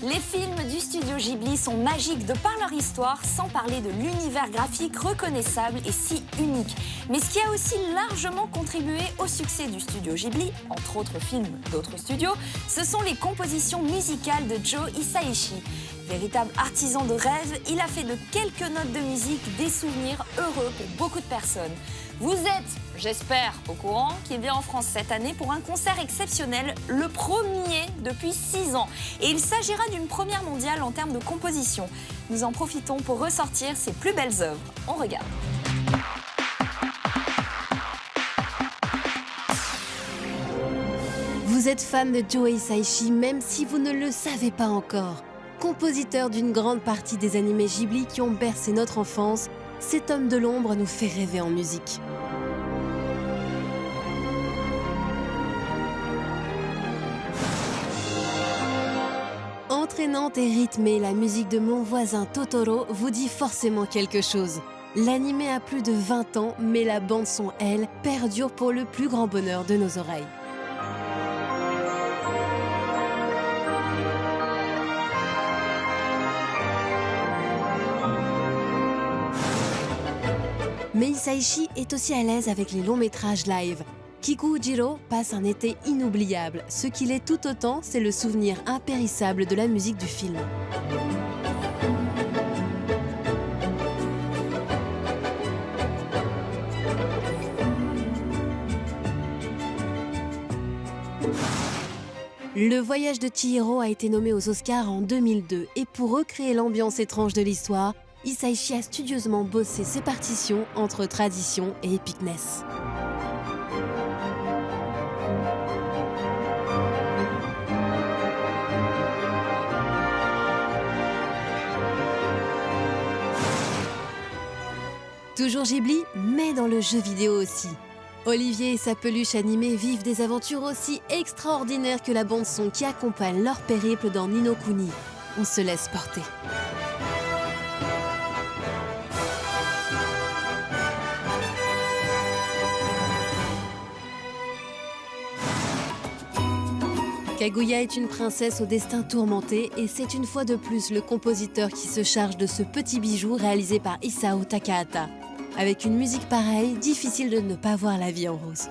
Les films du studio Ghibli sont magiques de par leur histoire, sans parler de l'univers graphique reconnaissable et si unique. Mais ce qui a aussi largement contribué au succès du studio Ghibli, entre autres films d'autres studios, ce sont les compositions musicales de Joe Hisaishi. Véritable artisan de rêve, il a fait de quelques notes de musique des souvenirs heureux pour beaucoup de personnes. Vous êtes, j'espère, au courant qu'il vient en France cette année pour un concert exceptionnel, le premier depuis 6 ans. Et il s'agira d'une première mondiale en termes de composition. Nous en profitons pour ressortir ses plus belles œuvres. On regarde. Vous êtes fan de Joe Hisaishi, même si vous ne le savez pas encore. Compositeur d'une grande partie des animés Ghibli qui ont bercé notre enfance, cet homme de l'ombre nous fait rêver en musique. Entraînante et rythmée, la musique de Mon voisin Totoro vous dit forcément quelque chose. L'animé a plus de 20 ans, mais la bande-son, elle, perdure pour le plus grand bonheur de nos oreilles. Mais Hisaishi est aussi à l'aise avec les longs métrages live. Kiku Ujiro passe un été inoubliable. Ce qu'il est tout autant, c'est le souvenir impérissable de la musique du film. Le voyage de Chihiro a été nommé aux Oscars en 2002 et pour recréer l'ambiance étrange de l'histoire, Hisaishi a studieusement bossé ses partitions entre tradition et épicness. Toujours Ghibli, mais dans le jeu vidéo aussi. Olivier et sa peluche animée vivent des aventures aussi extraordinaires que la bande-son qui accompagne leur périple dans Ni no Kuni. On se laisse porter. Kaguya est une princesse au destin tourmenté et c'est une fois de plus le compositeur qui se charge de ce petit bijou réalisé par Isao Takahata. Avec une musique pareille, difficile de ne pas voir la vie en rose.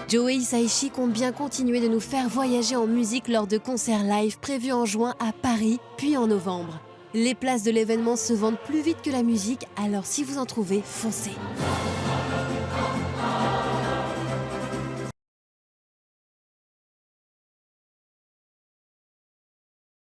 Joe Hisaishi compte bien continuer de nous faire voyager en musique lors de concerts live prévus en juin à Paris, puis en novembre. Les places de l'événement se vendent plus vite que la musique, alors si vous en trouvez, foncez!